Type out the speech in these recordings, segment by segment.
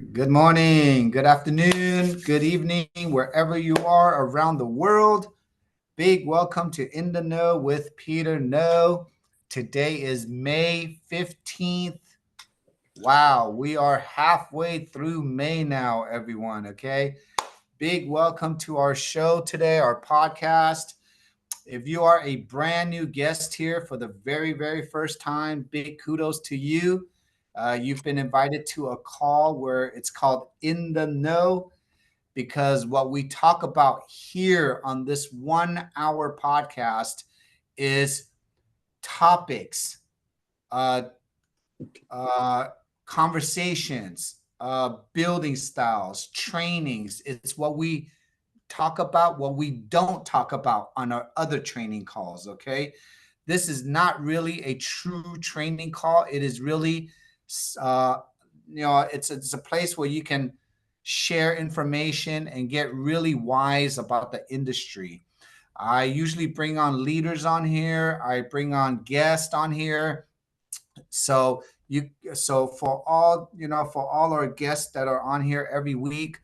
Good morning, good afternoon, good evening, wherever you are around the world. Big welcome to In the Know with Peter No. Today is May 15th. Wow, we are halfway through May now, everyone. Okay. Big welcome to our show today, our podcast. If you are a brand new guest here for the very, very first time, big kudos to you. You've been invited to a call where it's called In the Know, because what we talk about here on this 1 hour podcast is topics, uh, uh, conversations, building styles, trainings. It's what we talk about, what we don't talk about on our other training calls. Okay. This is not really a true training call. It is really, uh, it's a place where you can share information and get really wise about the industry. I usually bring on leaders on here. I bring on guests on here. So for all our guests that are on here every week,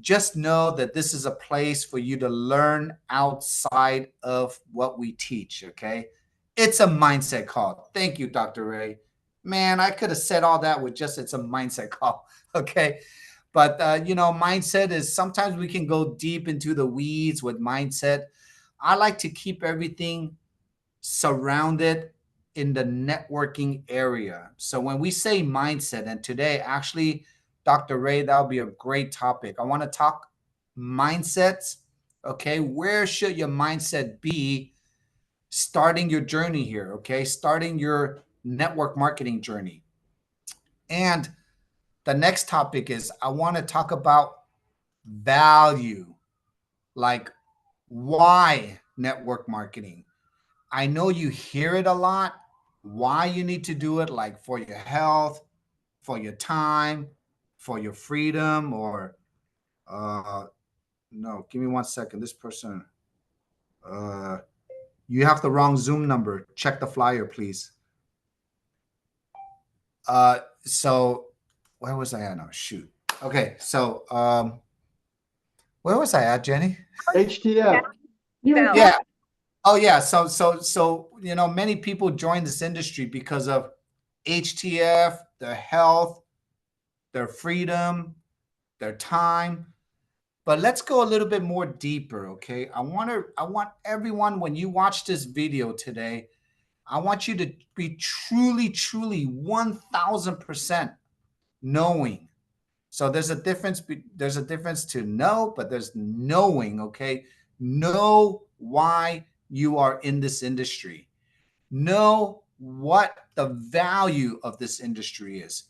just know that this is a place for you to learn outside of what we teach. Okay. It's a mindset call. Thank you, Dr. Ray. Man, I could have said all that with just it's a mindset call. Okay. But, mindset is sometimes we can go deep into the weeds with mindset. I like to keep everything surrounded in the networking area. So when we say mindset, and today, actually, Dr. Ray, that'll be a great topic. I want to talk mindsets. Okay. Where should your mindset be starting your journey here? Okay. Starting your network marketing journey. And the next topic is I want to talk about value, like why network marketing. I know you hear it a lot, why you need to do it, like for your health, for your time, for your freedom, or uh no, give me 1 second. This person, uh you have the wrong Zoom number. Check the flyer, please. So where was I at now? Shoot. Okay, so where was I at, Jenny? HTF. Yeah. Oh yeah. So many people join this industry because of HTF, their health, their freedom, their time. But let's go a little bit more deeper, okay? I want everyone, when you watch this video today, I want you to be truly, truly 1000% knowing. So there's a difference to know, but there's knowing, okay? Know why you are in this industry. Know what the value of this industry is.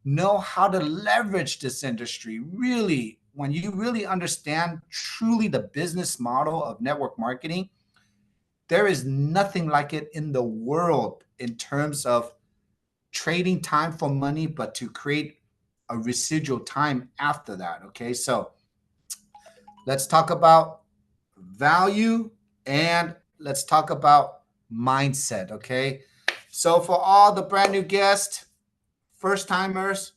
Know how to leverage this industry. Really, when you really understand truly the business model of network marketing, there is nothing like it in the world in terms of trading time for money, but to create a residual time after that. Okay, so let's talk about value and let's talk about mindset. Okay, so for all the brand new guests, first timers,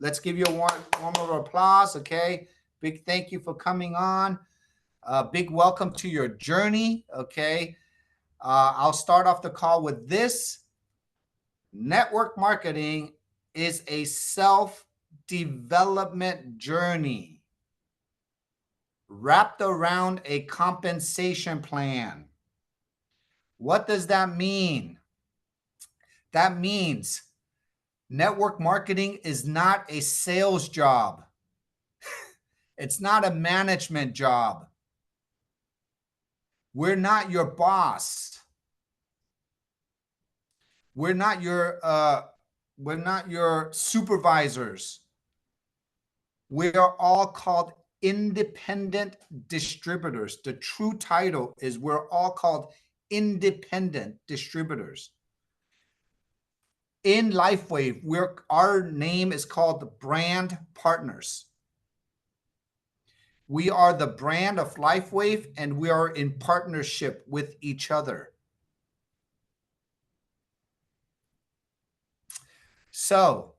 let's give you a warm of applause. Okay, big thank you for coming on. Big welcome to your journey. Okay, I'll start off the call with this. Network marketing is a self development journey wrapped around a compensation plan. What does that mean? That means network marketing is not a sales job. It's not a management job. We're not your boss. We're not your supervisors. We are all called independent distributors. The true title is we're all called independent distributors. In LifeWave, our name is called the brand partners. We are the brand of LifeWave, and we are in partnership with each other. So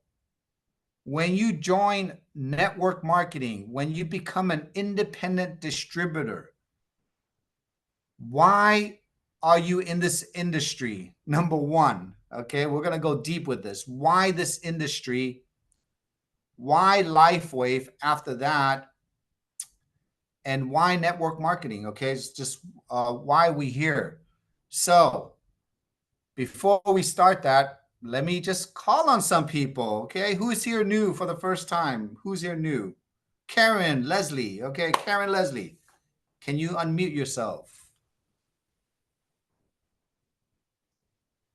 When you join network marketing, when you become an independent distributor, why are you in this industry? Number one, okay, we're going to go deep with this. Why this industry? Why LifeWave after that? And why network marketing? Okay, it's just why we here. So before we start that, let me just call on some people. Okay, who's here new for the first time? Who's here new? Karen Leslie. Okay, Karen Leslie, can you unmute yourself?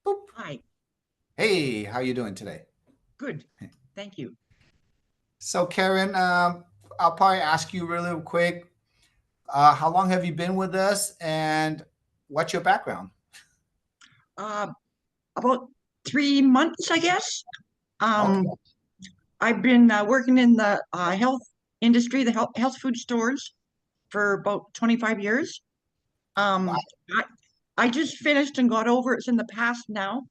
Boop. Hi. Hey, how you doing today? Good. Thank you. So Karen, I'll probably ask you really quick. How long have you been with us, and what's your background? About 3 months, I guess. Okay. I've been working in the health industry, the health food stores for about 25 years. Wow. Um, I, I just finished and got over it's in the past now.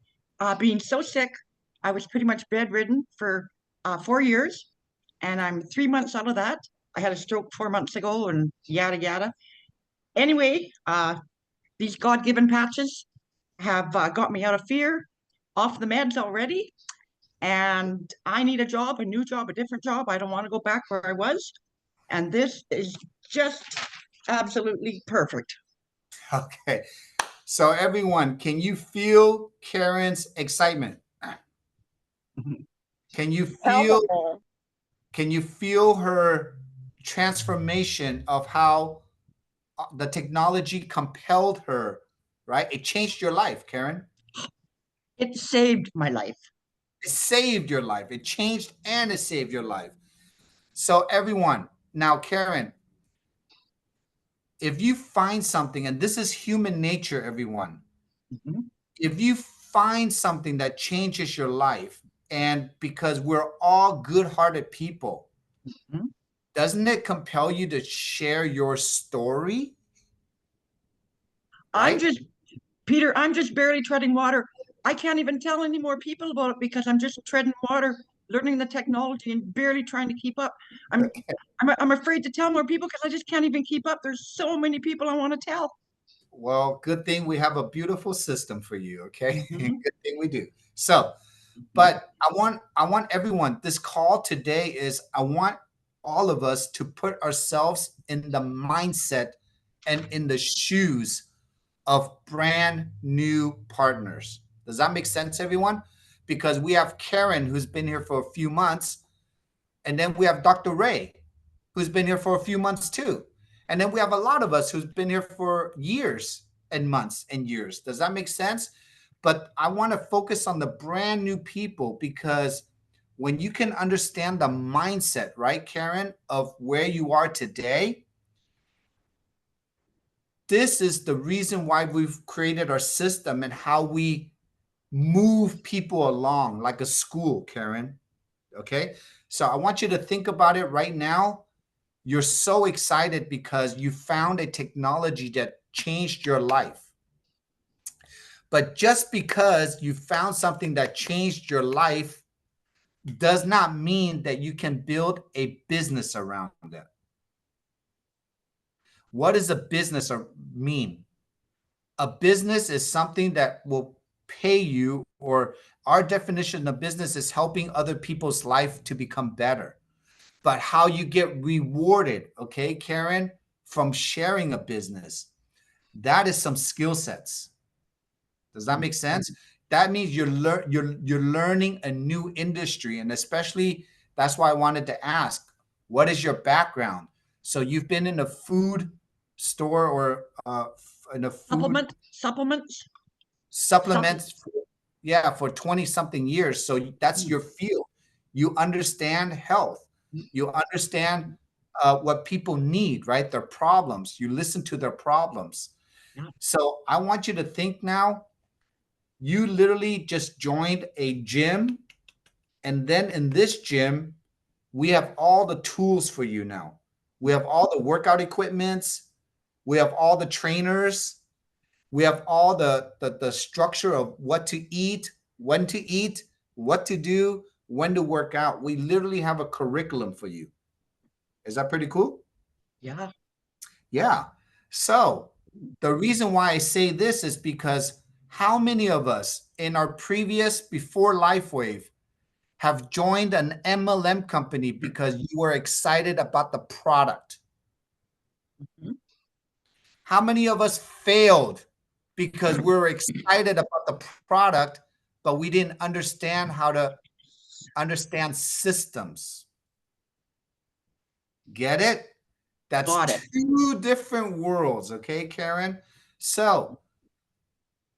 Being so sick, I was pretty much bedridden for 4 years, and I'm 3 months out of that. I had a stroke 4 months ago, and yada yada. Anyway, these God-given patches have got me out of fear, off the meds already, and I need a job, a new job, a different job. I don't want to go back where I was, and this is just absolutely perfect. Okay. So everyone, can you feel Karen's excitement? Can you feel Palpable. can you feel her transformation of how the technology compelled her, right? It changed your life, Karen. It saved my life. It saved your life. It changed and it saved your life. So everyone, now Karen, if you find something, and this is human nature, everyone, Mhm. if you find something that changes your life, and because we're all good-hearted people, Mhm. doesn't it compel you to share your story? I'm Right? just, Peter, I'm just barely treading water. I can't even tell any more people about it because I'm just treading water, learning the technology and barely trying to keep up. I'm I'm afraid to tell more people because I just can't even keep up. There's so many people I want to tell. Well, good thing we have a beautiful system for you, okay? Mhm. Good thing we do. So, Mhm. but I want everyone, this call today is I want all of us to put ourselves in the mindset and in the shoes of brand new partners. Does that make sense, everyone? Because we have Karen, who's been here for a few months, and then we have Dr. Ray, who's been here for a few months too. And then we have a lot of us who's been here for years and months and years. Does that make sense? But I want to focus on the brand new people because when you can understand the mindset, right, Karen, of where you are today, this is the reason why we've created our system and how we move people along like a school, Karen. Okay. So I want you to think about it right now. You're so excited because you found a technology that changed your life. But just because you found something that changed your life does not mean that you can build a business around it. What does a business mean? A business is something that will pay you, or our definition of business is helping other people's life to become better. But how you get rewarded, okay, Karen, from sharing a business, that is some skill sets. Does that make sense? That means you're learning a new industry, and especially that's why I wanted to ask, what is your background? So you've been in a food store or in a food Supplements, supplements. supplements, yeah, for 20 something years. So that's your field. You understand health. You understand what people need, right? Their problems. You listen to their problems. Yeah. So I want you to think now, you literally just joined a gym, and then in this gym, we have all the tools for you now. We have all the workout equipments. We have all the trainers. We have all the structure of what to eat, when to eat, what to do, when to work out. We literally have a curriculum for you. Is that pretty cool? Yeah. Yeah. So the reason why I say this is because how many of us in our previous before LifeWave have joined an MLM company because you were excited about the product? Mhm. How many of us failed because we were excited about the product, but we didn't understand how to understand systems? Get it? That's Got it. two different worlds, okay, Karen? So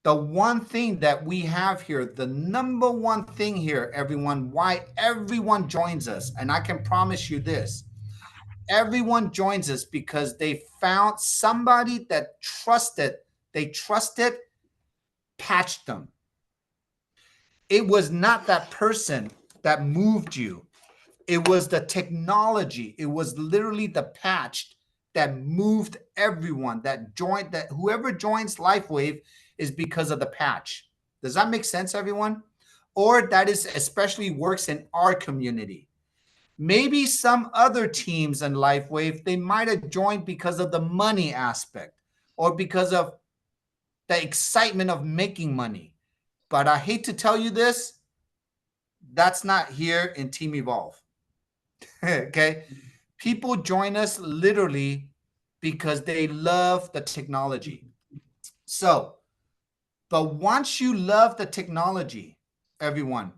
the one thing that we have here, the number one thing here, everyone, why everyone joins us, and I can promise you this, everyone joins us because they found somebody that they trusted, patched them. It was not that person that moved you. It was the technology. It was literally the patch that moved everyone that joined, that whoever joins LifeWave is because of the patch. Does that make sense, everyone? Or that is especially works in our community. Maybe some other teams in LifeWave, they might have joined because of the money aspect or because of the excitement of making money. But I hate to tell you this, that's not here in Team Evolve. Okay. People join us literally because they love the technology. So, but once you love the technology, everyone.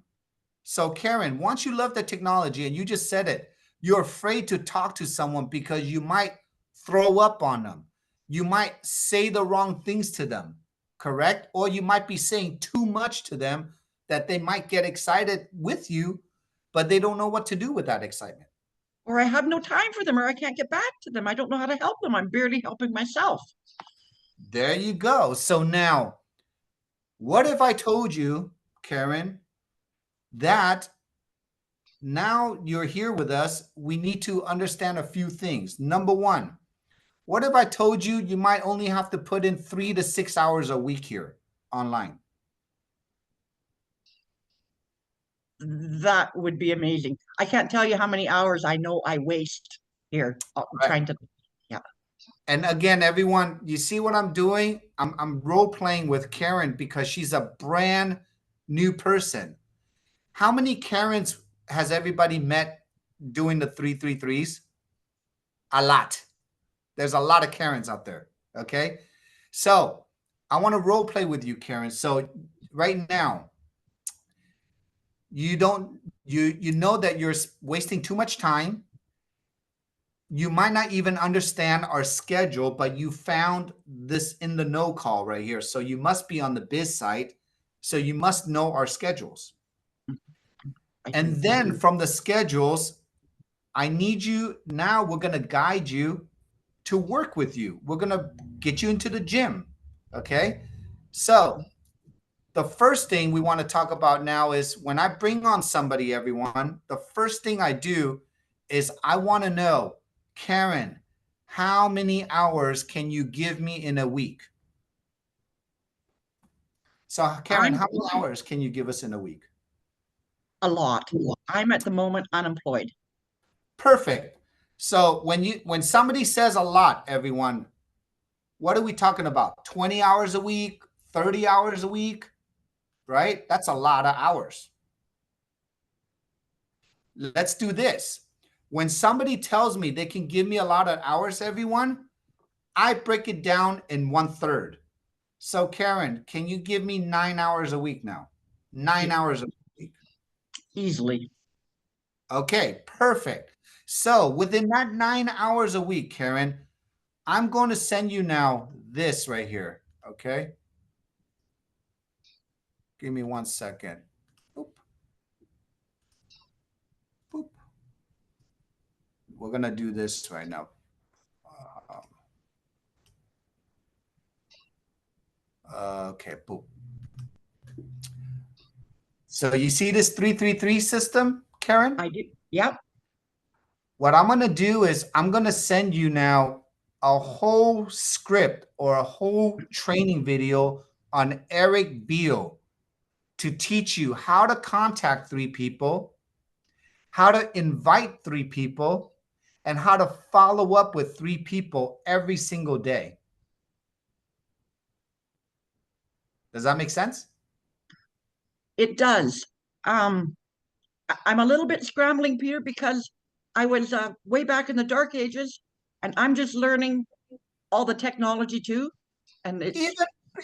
So, Karen, once you love the technology and you just said it, you're afraid to talk to someone because you might throw up on them. You might say the wrong things to them, correct? Or you might be saying too much to them that they might get excited with you, but they don't know what to do with that excitement. Or I have no time for them, or I can't get back to them. I don't know how to help them. I'm barely helping myself. There you go. So now, what if I told you, Karen, that now you're here with us, we need to understand a few things. Number one, what if I told you you might only have to put in 3 to 6 hours a week here online? That would be amazing. I can't tell you how many hours I know I waste here Right. trying to, yeah. And again, everyone, you see what I'm doing? I'm role playing with Karen because she's a brand new person. How many Karens has everybody met doing the 333s? A lot. There's a lot of Karens out there. Okay. So I want to role play with you, Karen. So right now, you know that you're wasting too much time. You might not even understand our schedule, but you found this in the no call right here. So you must be on the biz site. So you must know our schedules. I And see. then from the schedules, I need you now. We're going to guide you to work with you. We're going to get you into the gym. Okay. So the first thing we want to talk about now is when I bring on somebody, everyone, the first thing I do is I want to know, Karen, how many hours can you give me in a week? So, Karen, I'm how many hours can you give us in a week? a lot. I'm at the moment unemployed. Perfect. So when somebody says a lot, everyone, what are we talking about? 20 hours a week, 30 hours a week, right? That's a lot of hours. Let's do this. When somebody tells me they can give me a lot of hours, everyone, I break it down in 1/3. So, Karen, can you give me 9 hours a week now? 9 hours a week. Easily. Okay, perfect. So, within that 9 hours a week, Karen, I'm going to send you now this right here. Okay. Give me 1 second. Boop, boop. We're going to do this right now. Okay, boop. So you see this 333 system, Karen? I do. Yep. What I'm going to do is I'm going to send you now a whole script or a whole training video on Eric Beal to teach you how to contact 3 people, how to invite 3 people, and how to follow up with 3 people every single day. Does that make sense? It does. I'm a little bit scrambling, Peter, because I was way back in the dark ages, and I'm just learning all the technology too. And it's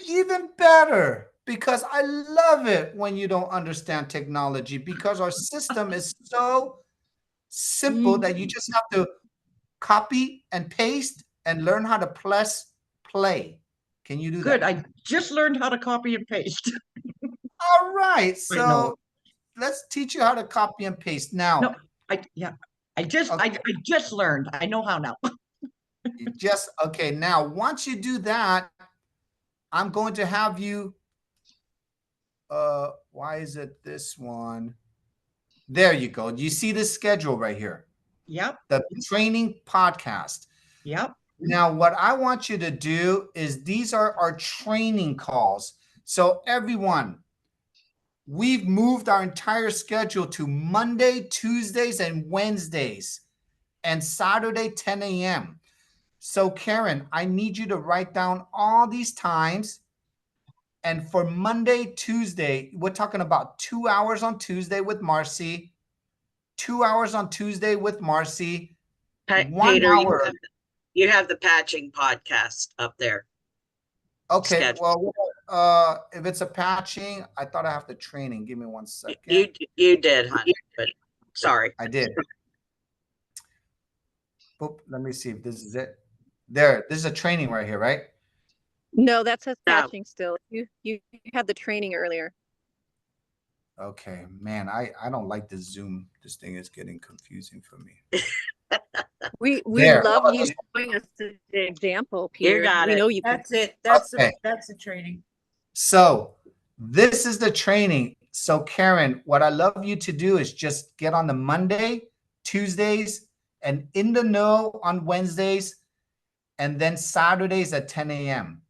Even better, because I love it when you don't understand technology, because our system is so simple that you just have to copy and paste and learn how to press play. Can you do good. that? I just learned how to copy and paste. All right. I know. So let's teach you how to copy and paste No, now. yeah. I just learned. I know how now. Okay. Now, once you do that, I'm going to have you. Why is it this one? There you go. You see this schedule right here, Yep. the training podcast. Yep. Now, what I want you to do is these are our training calls. So everyone, we've moved our entire schedule to Monday, Tuesdays, and Wednesdays, and Saturday, 10 a.m. So Karen, I need you to write down all these times. And for Monday, Tuesday, we're talking about 2 hours on Tuesday with Marcy, 2 hours on Tuesday with Marcy, 1 Peter, hour. you have the patching podcast up there. Okay, Schedule. well, if it's a patching, I thought I have the training. Give me 1 second. You did, honey, but sorry. I did. Oop, let me see if this is it. There, this is a training right here, right? No, that says No. patching still. You had the training earlier. Okay, man, I don't like the Zoom. This thing is getting confusing for me. We There. love you showing us the example, Peter. got we it. know you can. That's it. That's Okay. that's the training. So this is the training. So Karen, what I love you to do is just get on the Monday, Tuesdays, and in the know on Wednesdays, and then Saturdays at 10 a.m.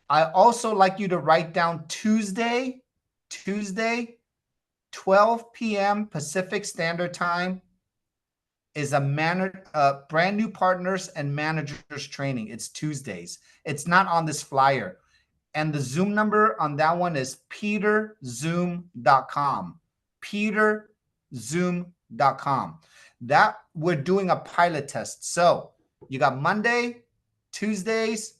I also like you to write down Tuesday, 12 p.m. Pacific Standard Time is a brand new partners and managers training. It's Tuesdays. It's not on this flyer. And the Zoom number on that one is peterzoom.com. peterzoom.com. That we're doing a pilot test. So you got Monday, Tuesdays,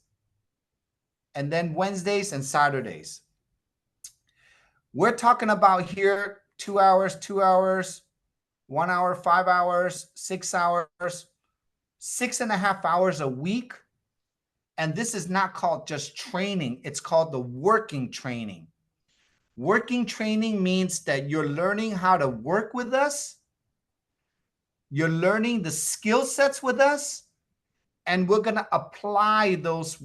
and then Wednesdays and Saturdays. We're talking about here 2 hours, 1 hour, 5 hours, 6 hours, 6.5 hours a week. And this is not called just training. It's called the working training. Working training means that you're learning how to work with us. You're learning the skill sets with us. And we're going to apply those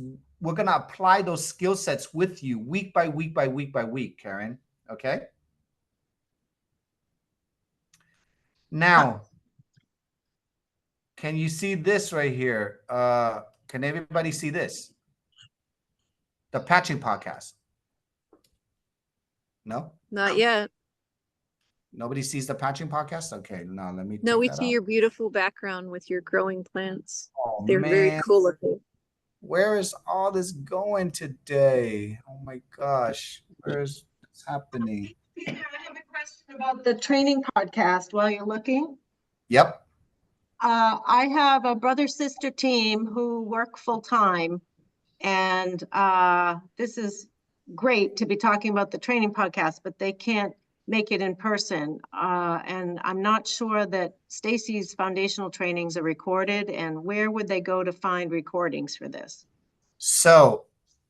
skill sets with you week by week by week by week, Karen. Okay? Now, can you see this right here? Can everybody see this? The patching podcast. No? Not yet. Nobody sees the patching podcast? Okay, no, let me. No, we take that see off. your beautiful background with your growing plants. Oh, They're very man. cool looking. Where is all this going today? Oh my gosh. Where's what's happening? Peter, I have a question about the training podcast while you're looking. Yep. I have a brother-sister team who work full-time, and this is great to be talking about the training podcast, but they can't make it in person. And I'm not sure that Stacy's foundational trainings are recorded, and where would they go to find recordings for this? So,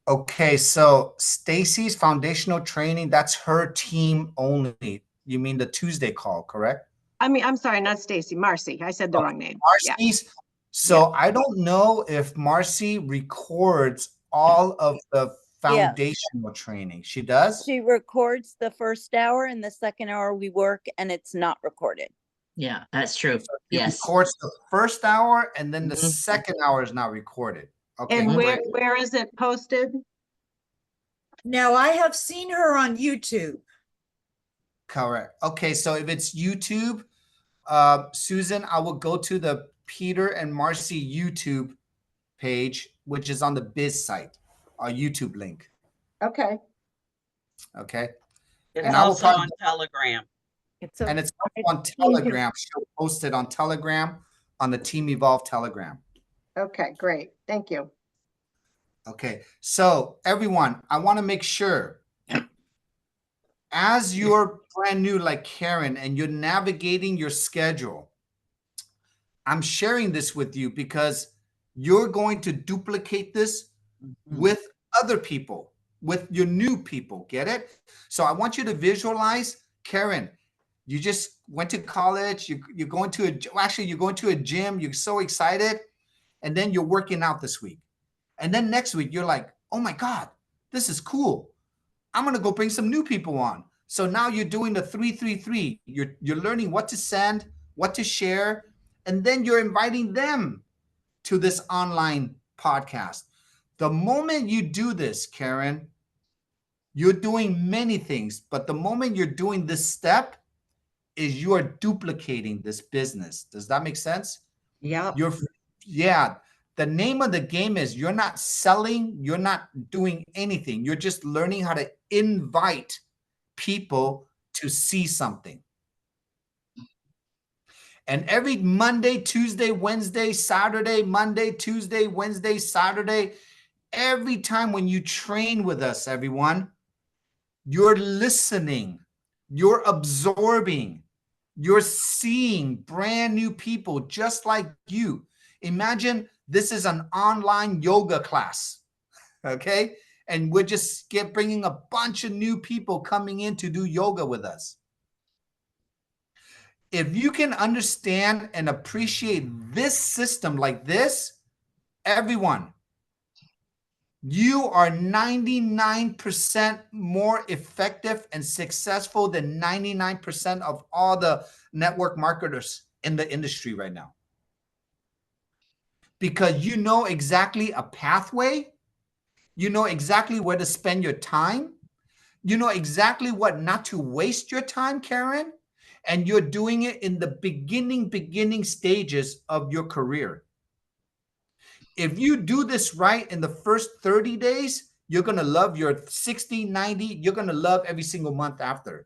okay, so Stacy's foundational training, that's her team only. You mean the Tuesday call, correct? I mean, I'm sorry, not Stacy, Marcy. I said the wrong name. Yeah. Marcy's. So I don't know if Marcy records all of the foundational training. She does? She records the first hour and the second hour we work and it's not recorded. Yeah, that's true. She Yes. records the first hour and then the Mhm. second hour is not recorded. Okay, And great. where is it posted? Now, I have seen her on YouTube. Correct. Okay, so if it's YouTube, Susan, I will go to the Peter and Marcy YouTube page, which is on the Biz site, our YouTube link. Okay, Okay. It's And I will also probably- on Telegram. It's a, And it's also on Team Page. Telegram. She'll post it on Telegram, on the Team Evolve Telegram. okay, great. Thank you. Okay. So everyone, I want to make sure as you're brand new like Karen and you're navigating your schedule, I'm sharing this with you because you're going to duplicate this with other people, with your new people. Get it? So I want you to visualize, Karen, you just went to college, you're going to you're going to a gym, you're so excited, and then you're working out this week. And then next week you're like, oh my God, this is cool. I'm gonna go bring some new people on. So now you're doing the 3-3-3. You're learning what to send, what to share, and then you're inviting them to this online podcast. The moment you do this, Karen, you're doing many things, but the moment you're doing this step is you are duplicating this business. Does that make sense? Yeah. Yeah. The name of the game is you're not selling, you're not doing anything. You're just learning how to invite people to see something. And every Monday, Tuesday, Wednesday, Saturday, Monday, Tuesday, Wednesday, Saturday, every time when you train with us, everyone, you're listening, you're absorbing, you're seeing brand new people just like you. Imagine this is an online yoga class, okay? And we're just bringing a bunch of new people coming in to do yoga with us. If you can understand and appreciate this system like this, everyone, you are 99% more effective and successful than 99% of all the network marketers in the industry right now. Because you know exactly a pathway, you know exactly where to spend your time, you know exactly what not to waste your time, Karen, and you're doing it in the beginning stages of your career. If you do this right in the first 30 days, you're going to love your 60, 90, you're going to love every single month after.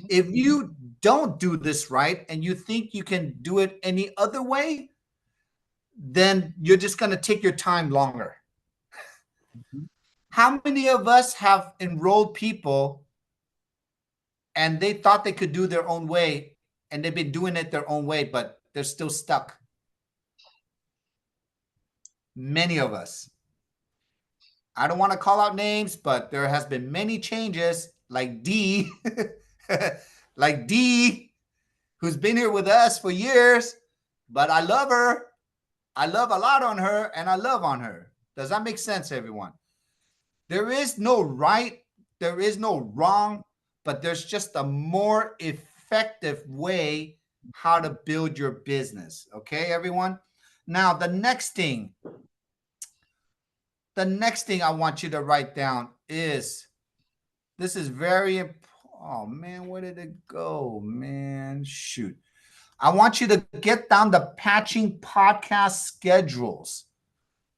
If you don't do this right and you think you can do it any other way, then you're just going to take your time longer. How many of us have enrolled people and they thought they could do their own way and they've been doing it their own way, but they're still stuck? Many of us. I don't want to call out names, but there has been many changes, like D, like D, who's been here with us for years, but I love her. I love a lot on her, and I love on her. Does that make sense, everyone? There is no right, there is no wrong, but there's just a more effective way how to build your business. Okay, everyone? Now, the next thing I want you to write down is, this is very important. Oh man, where did it go, man? Shoot. I want you to get down the Patching Podcast schedules.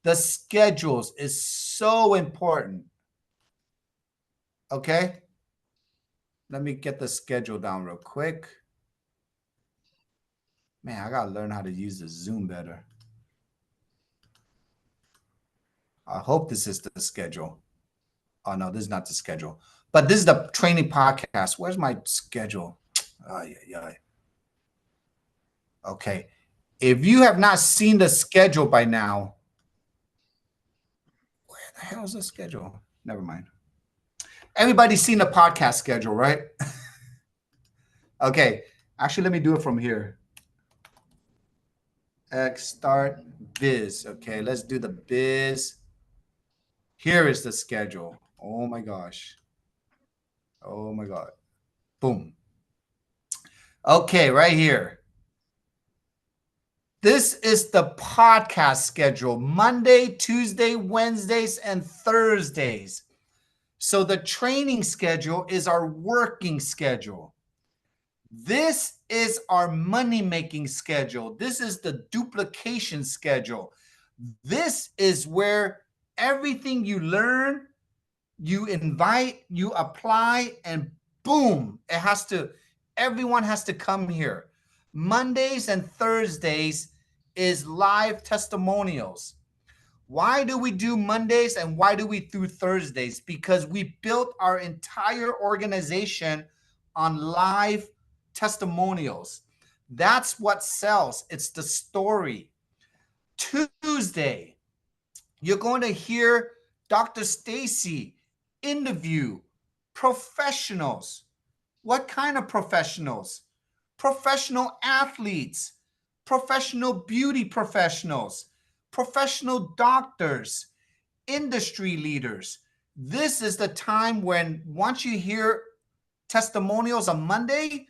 The schedules is so important. Okay? Let me get the schedule down real quick. Man, I gotta learn how to use the Zoom better. I hope this is the schedule. Oh no, this is not the schedule. But this is the training podcast. Where's my schedule? Oh, yeah. Okay. If you have not seen the schedule by now, where the hell is the schedule? Never mind. Everybody's seen the podcast schedule, right? Okay. Actually, let me do it from here. Start biz. Okay, let's do the biz. Here is the schedule. Oh my gosh. Oh my God. Boom. Okay, right here. This is the podcast schedule, Monday, Tuesday, Wednesdays, and Thursdays. So the training schedule is our working schedule. This is our money-making schedule. This is the duplication schedule. This is where everything you learn, you invite, you apply, and boom, everyone has to come here. Mondays and Thursdays is live testimonials. Why do we do Mondays and why do we do Thursdays? Because we built our entire organization on live testimonials. That's what sells. It's the story. Tuesday, you're going to hear Dr. Stacy interview professionals. What kind of professionals? Professional athletes, professional beauty professionals, professional doctors, industry leaders. This is the time when once you hear testimonials on Monday,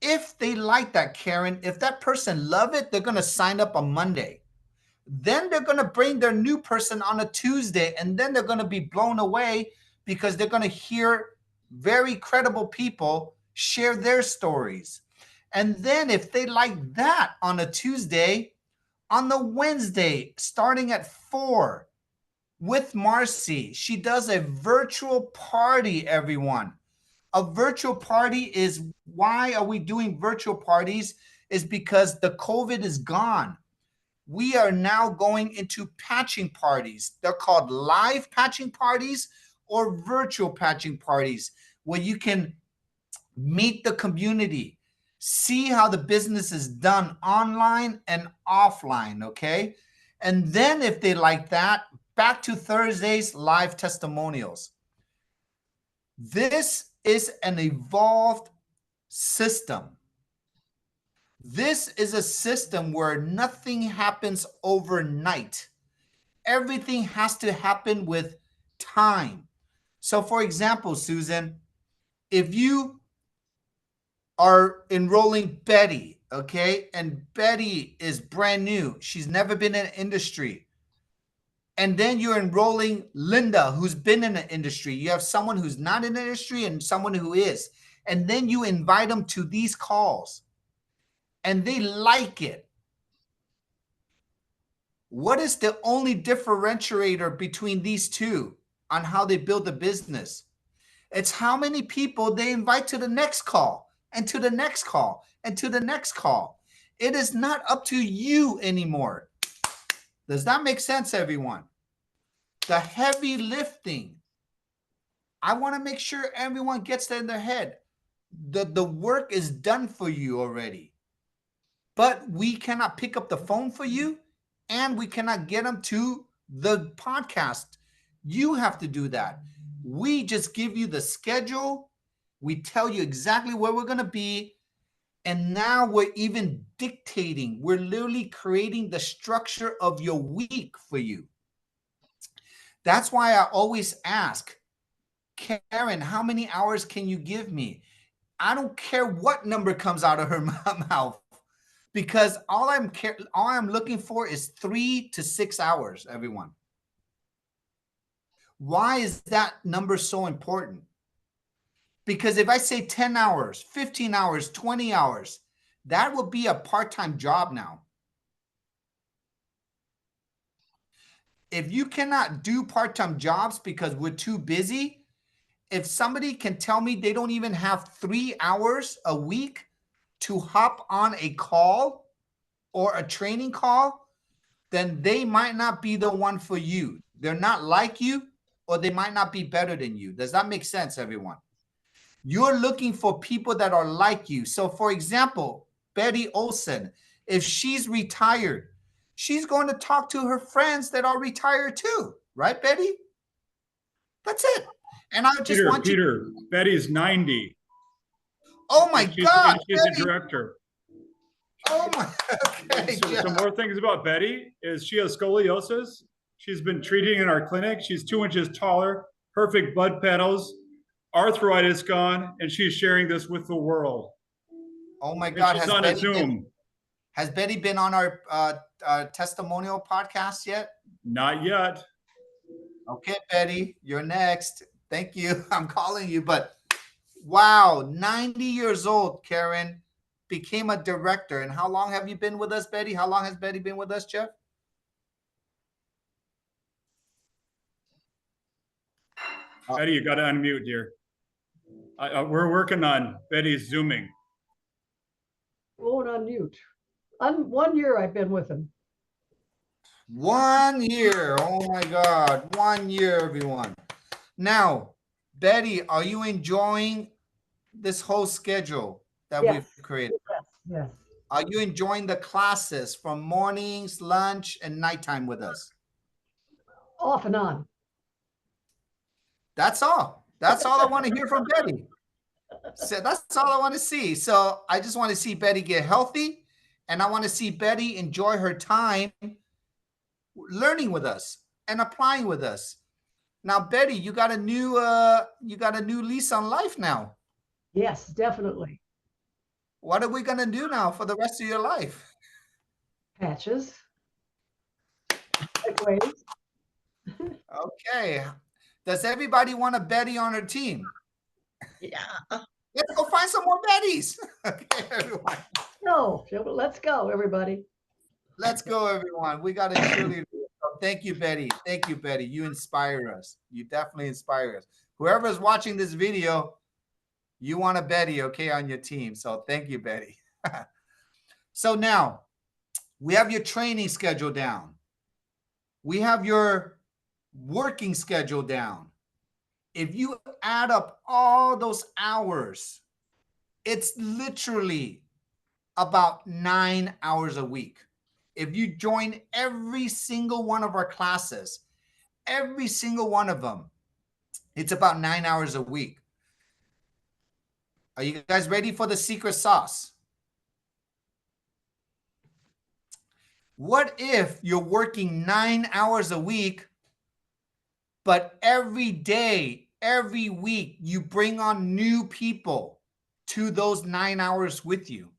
if they like that, Karen, if that person love it, they're going to sign up on Monday. Then they're going to bring their new person on a Tuesday, and then they're going to be blown away because they're going to hear very credible people share their stories. And then if they like that on a Tuesday, on the Wednesday, starting at 4 with Marcy, she does a virtual party, everyone. A virtual party is, why are we doing virtual parties? Is because the COVID is gone. We are now going into patching parties. They're called live patching parties or virtual patching parties, where you can meet the community, see how the business is done online and offline, okay? And then if they like that, back to Thursdays, live testimonials. This is an evolved system. This is a system where nothing happens overnight. Everything has to happen with time. So for example, Susan, if you are enrolling Betty, okay, and Betty is brand new, she's never been in the industry, and then you're enrolling Linda, who's been in the industry. You have someone who's not in the industry and someone who is, and then you invite them to these calls and they like it. What is the only differentiator between these two on how they build the business? It's how many people they invite to the next call and to the next call and to the next call. It is not up to you anymore. Does that make sense, everyone? The heavy lifting. I want to make sure everyone gets that in their head. The work is done for you already. But we cannot pick up the phone for you, and we cannot get them to the podcast. You have to do that. We just give you the schedule. We tell you exactly where we're going to be. And now we're even dictating. We're literally creating the structure of your week for you. That's why I always ask, Karen, how many hours can you give me? I don't care what number comes out of her mouth, because all I'm looking for is 3 to 6 hours, everyone. Why is that number so important? Because if I say 10 hours, 15 hours, 20 hours, that will be a part-time job now. If you cannot do part-time jobs because we're too busy, if somebody can tell me they don't even have 3 hours a week to hop on a call or a training call, then they might not be the one for you. They're not like you, or they might not be better than you. Does that make sense, everyone? You're looking for people that are like you. So for example, Betty Olson, if she's retired, she's going to talk to her friends that are retired too. Right, Betty? That's it. And I just want you. Peter, Betty's 90. Oh my God. She's Betty. a director. Oh my. Okay, Some more things about Betty is she has scoliosis. She's been treating in our clinic. She's 2 inches taller, perfect blood panels, arthritis gone, and she's sharing this with the world. Oh my God. She's on a Zoom. Has Betty been on our testimonial podcast yet? Not yet. Okay, Betty, you're next. Thank you. I'm calling you, but Wow, 90 years old, Karen, became a director. And how long have you been with us, Betty? How long has Betty been with us, Jeff? Betty, you got to unmute, dear. We're working on Betty's Zooming. Won't unmute. 1 year I've been with him. 1 year. Oh my God. 1 year, everyone. Now, Betty, are you enjoying this whole schedule that Yes. we've created? Yes. Are you enjoying the classes from mornings, lunch, and nighttime with us? Off and on. That's all. That's all I want to hear from Betty. So that's all I want to see. So I just want to see Betty get healthy, and I want to see Betty enjoy her time learning with us and applying with us. Now, Betty, you got a new lease on life now. Yes, definitely. What are we gonna do now for the rest of your life? Patches. Segways. Okay. Does everybody want a Betty on her team? Yeah. Let's go find some more Bettys. Okay, everyone. No, let's go, everybody. Let's go, everyone. We got a cheerleader. Thank you, Betty. Thank you, Betty. You inspire us. You definitely inspire us. Whoever's watching this video, you want a Betty, okay, on your team. So thank you, Betty. So now we have your training schedule down. We have your working schedule down. If you add up all those hours, it's literally about 9 hours a week. If you join every single one of our classes, every single one of them, it's about 9 hours a week. Are you guys ready for the secret sauce? What if you're working 9 hours a week, but every day, every week, you bring on new people to those 9 hours with you?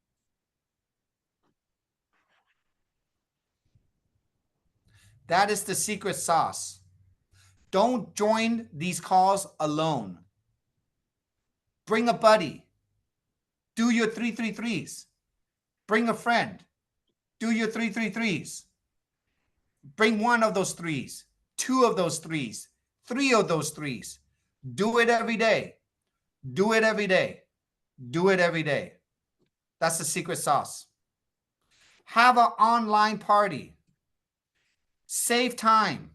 That is the secret sauce. Don't join these calls alone. Bring a buddy. Do your 333s. Bring a friend. Do your 333s. Bring one of those threes, two of those threes, three of those threes. Do it every day. Do it every day. Do it every day. That's the secret sauce. Have an online party. Save time.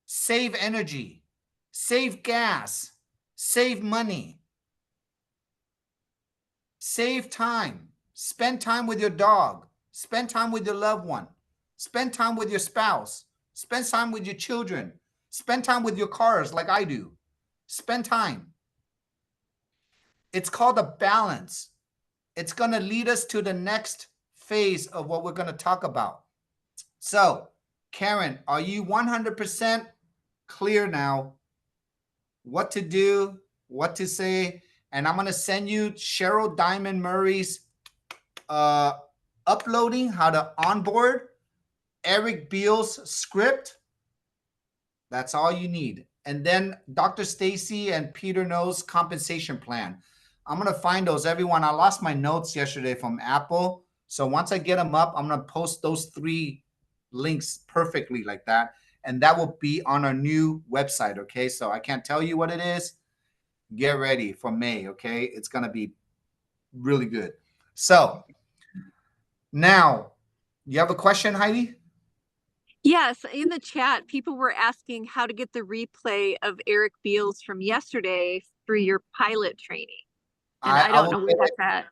Save energy. Save gas. Save money. Save time. Spend time with your dog. Spend time with your loved one. Spend time with your spouse. Spend time with your children. Spend time with your cars like I do. Spend time. It's called a balance. It's going to lead us to the next phase of what we're going to talk about. So, Karen, are you 100% clear now what to do, what to say? And I'm going to send you Cheryl Diamond Murray's uploading how to onboard Eric Beal's script. That's all you need. And then Dr. Stacy and Peter Knows compensation plan. I'm going to find those, everyone. I lost my notes yesterday from Apple. So once I get them up, I'm going to post those 3 links perfectly like that. And that will be on our new website. Okay. So I can't tell you what it is. Get ready for May. Okay. It's going to be really good. So now, you have a question, Heidi? Yes, in the chat, people were asking how to get the replay of Eric Beals from yesterday through your pilot training. And I don't know where that's at.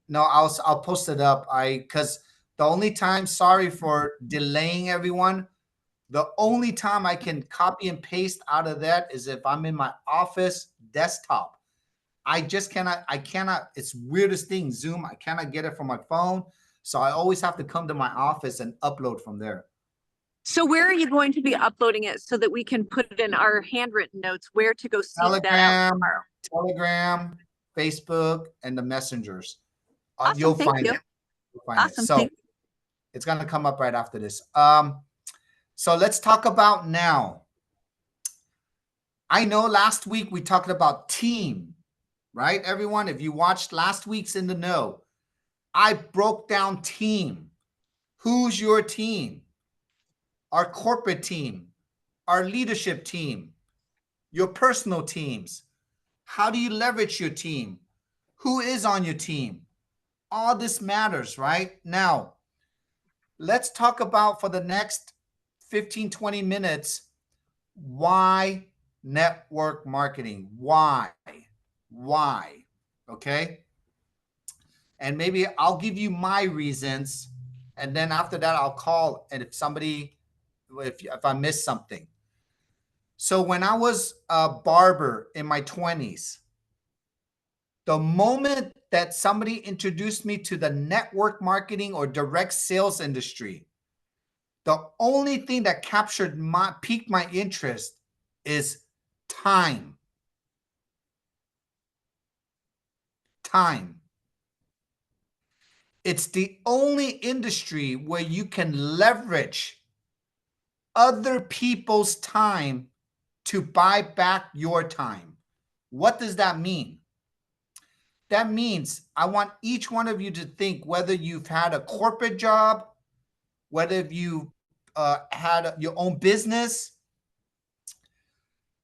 No, I'll post it up. Because the only time, sorry for delaying everyone, the only time I can copy and paste out of that is if I'm in my office desktop. I cannot, it's weirdest thing, Zoom, I cannot get it from my phone. So I always have to come to my office and upload from there. So where are you going to be uploading it so that we can put it in our handwritten notes where to go seek that out tomorrow? Telegram, Facebook, and the messengers. Awesome, You'll thank find you. it. You'll find Awesome, it. So thank you. it's going to come up right after this. So let's talk about now. I know last week we talked about team, right? Everyone, if you watched last week's In the Know, I broke down team. Who's your team? Our corporate team, our leadership team, your personal teams. How do you leverage your team? Who is on your team? All this matters, right? Now, let's talk about for the next 15, 20 minutes, why network marketing? Why? Okay? And maybe I'll give you my reasons, and then after that, I'll call, and if I miss something. So when I was a barber in my 20s, the moment that somebody introduced me to the network marketing or direct sales industry, the only thing that piqued my interest is time. Time. It's the only industry where you can leverage other people's time to buy back your time. What does that mean? That means I want each one of you to think whether you've had a corporate job, whether you had your own business,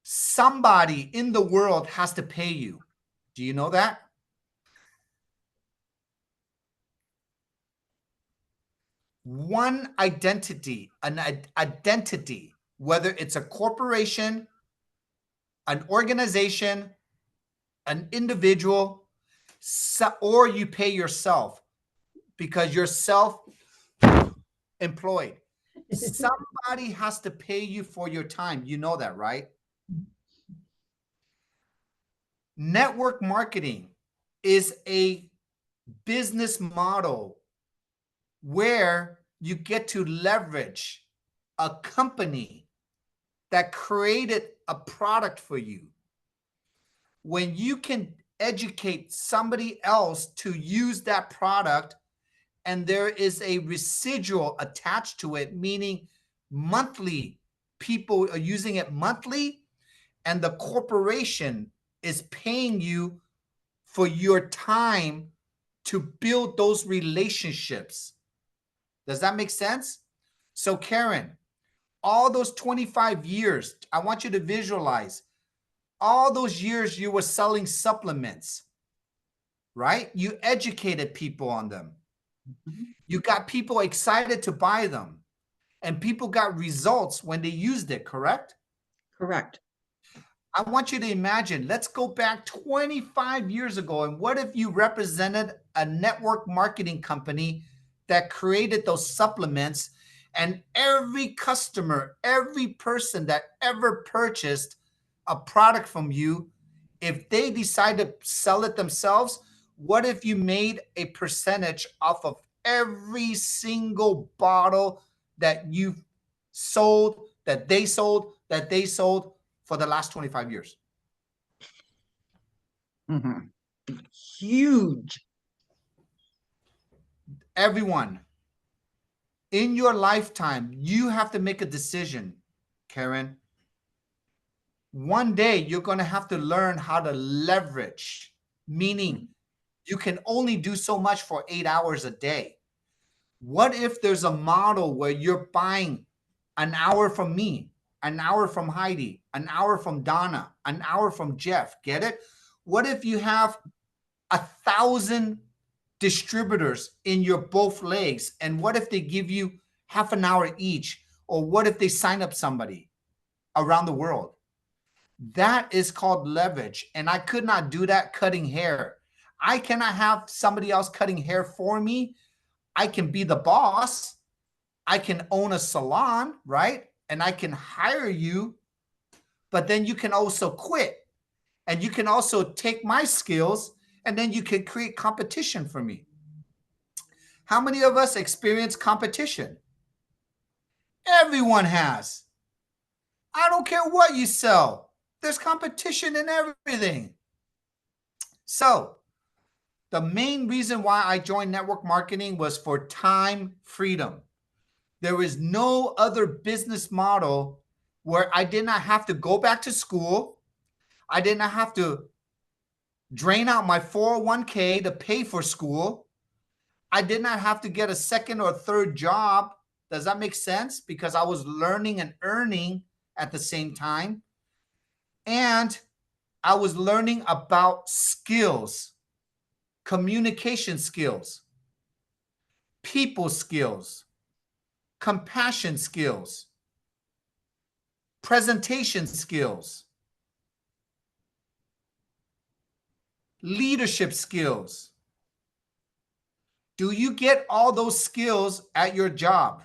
somebody in the world has to pay you. Do you know that? One identity, whether it's a corporation, an organization, an individual, or you pay yourself because you're self-employed. Somebody has to pay you for your time. You know that, right? Network marketing is a business model where you get to leverage a company that created a product for you. When you can educate somebody else to use that product and there is a residual attached to it, meaning monthly, people are using it monthly, and the corporation is paying you for your time to build those relationships. Does that make sense? So Karen, all those 25 years, I want you to visualize all those years you were selling supplements, right? You educated people on them. You got people excited to buy them, and people got results when they used it, correct? Correct. I want you to imagine, let's go back 25 years ago. And what if you represented a network marketing company that created those supplements, and every customer, every person that ever purchased a product from you, if they decide to sell it themselves, what if you made a percentage off of every single bottle that you sold, that they sold for the last 25 years? Huge. Everyone, in your lifetime, you have to make a decision, Karen. One day, you're going to have to learn how to leverage, meaning you can only do so much for 8 hours a day. What if there's a model where you're buying an hour from me, an hour from Heidi, an hour from Donna, an hour from Jeff? Get it? What if you have 1,000 distributors in your both legs? And what if they give you half an hour each? Or what if they sign up somebody around the world? That is called leverage. And I could not do that cutting hair. I cannot have somebody else cutting hair for me. I can be the boss. I can own a salon, right? And I can hire you, but then you can also quit. And you can also take my skills, and then you can create competition for me. How many of us experience competition? Everyone has. I don't care what you sell. There's competition in everything. So the main reason why I joined network marketing was for time freedom. There is no other business model where I did not have to go back to school. I did not have to drain out my 401k to pay for school. I did not have to get a second or third job. Does that make sense? Because I was learning and earning at the same time. And I was learning about skills, communication skills, people skills, compassion skills, presentation skills, leadership skills. Do you get all those skills at your job?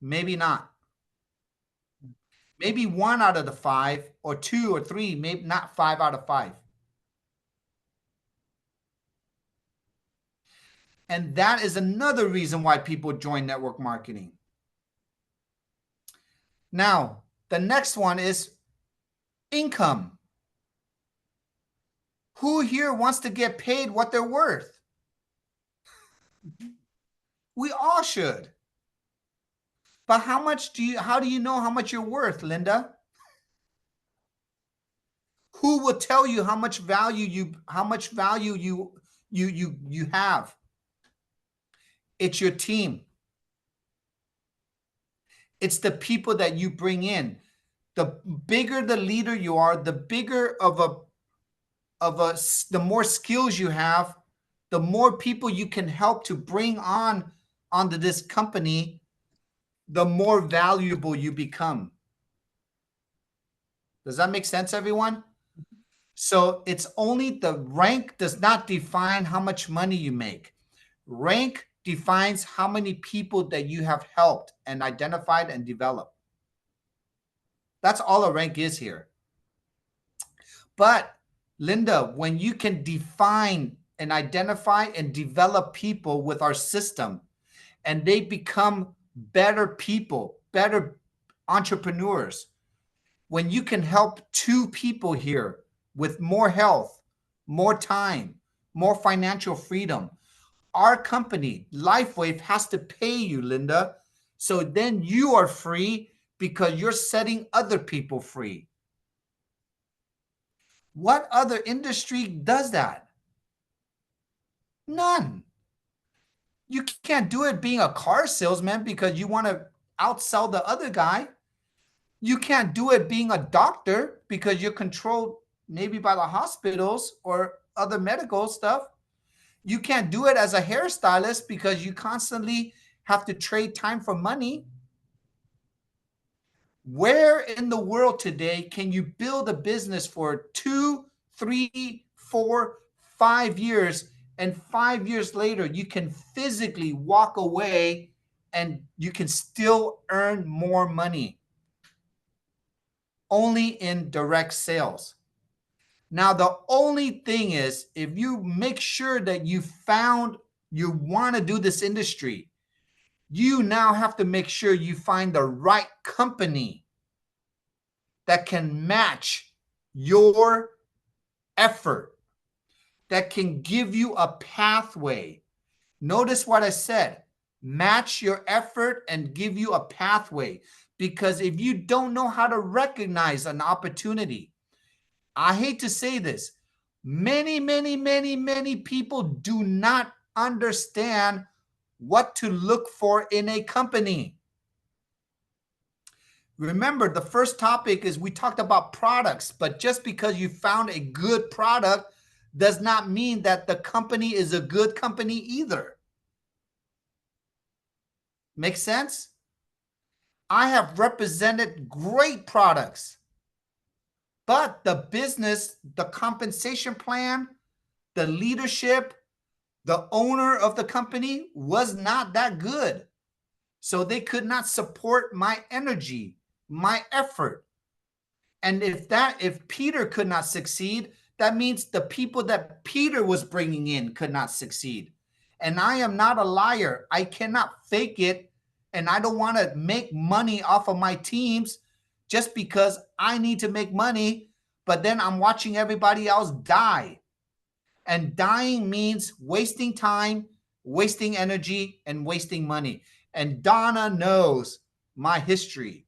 Maybe not. Maybe 1 out of the 5, or 2 or 3, maybe not 5 out of 5. And that is another reason why people join network marketing. Now, the next one is income. Who here wants to get paid what they're worth? We all should. But how do you know how much you're worth, Linda? Who will tell you how much value you have? It's your team. It's the people that you bring in. The bigger the leader you are, the bigger the more skills you have, the more people you can help to bring onto this company, the more valuable you become. Does that make sense, everyone? So it's only the rank does not define how much money you make. Rank defines how many people that you have helped and identified and developed. That's all a rank is here. But Linda, when you can define and identify and develop people with our system, and they become better people, better entrepreneurs, when you can help 2 people here with more health, more time, more financial freedom, our company, LifeWave, has to pay you, Linda. So then you are free because you're setting other people free. What other industry does that? None. You can't do it being a car salesman because you want to outsell the other guy. You can't do it being a doctor because you're controlled maybe by the hospitals or other medical stuff. You can't do it as a hairstylist because you constantly have to trade time for money. Where in the world today can you build a business for 2, 3, 4, 5 years, and 5 years later you can physically walk away and you can still earn more money? Only in direct sales. Now, the only thing is, if you make sure that you want to do this industry, you now have to make sure you find the right company that can match your effort, that can give you a pathway. Notice what I said, match your effort and give you a pathway. Because if you don't know how to recognize an opportunity, I hate to say this, many people do not understand what to look for in a company. Remember, the first topic is we talked about products, but just because you found a good product does not mean that the company is a good company either. Make sense? I have represented great products, but the business, the compensation plan, the leadership, the owner of the company was not that good. So they could not support my energy, my effort. And if Peter could not succeed, that means the people that Peter was bringing in could not succeed. And I am not a liar. I cannot fake it. And I don't want to make money off of my teams just because I need to make money, but then I'm watching everybody else die. And dying means wasting time, wasting energy, and wasting money. And Donna knows my history.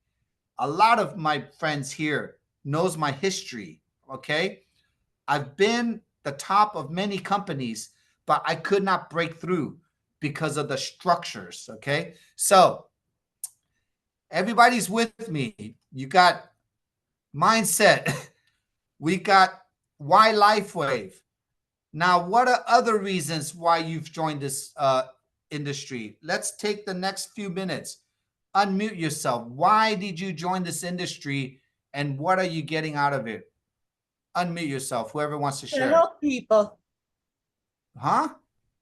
A lot of my friends here knows my history, okay? I've been the top of many companies, but I could not break through because of the structures. Okay. So everybody's with me. You got mindset. We got why LifeWave. Now, what are other reasons why you've joined this industry? Let's take the next few minutes. Unmute yourself. Why did you join this industry and what are you getting out of it? Unmute yourself, whoever wants to To share. help people, Huh?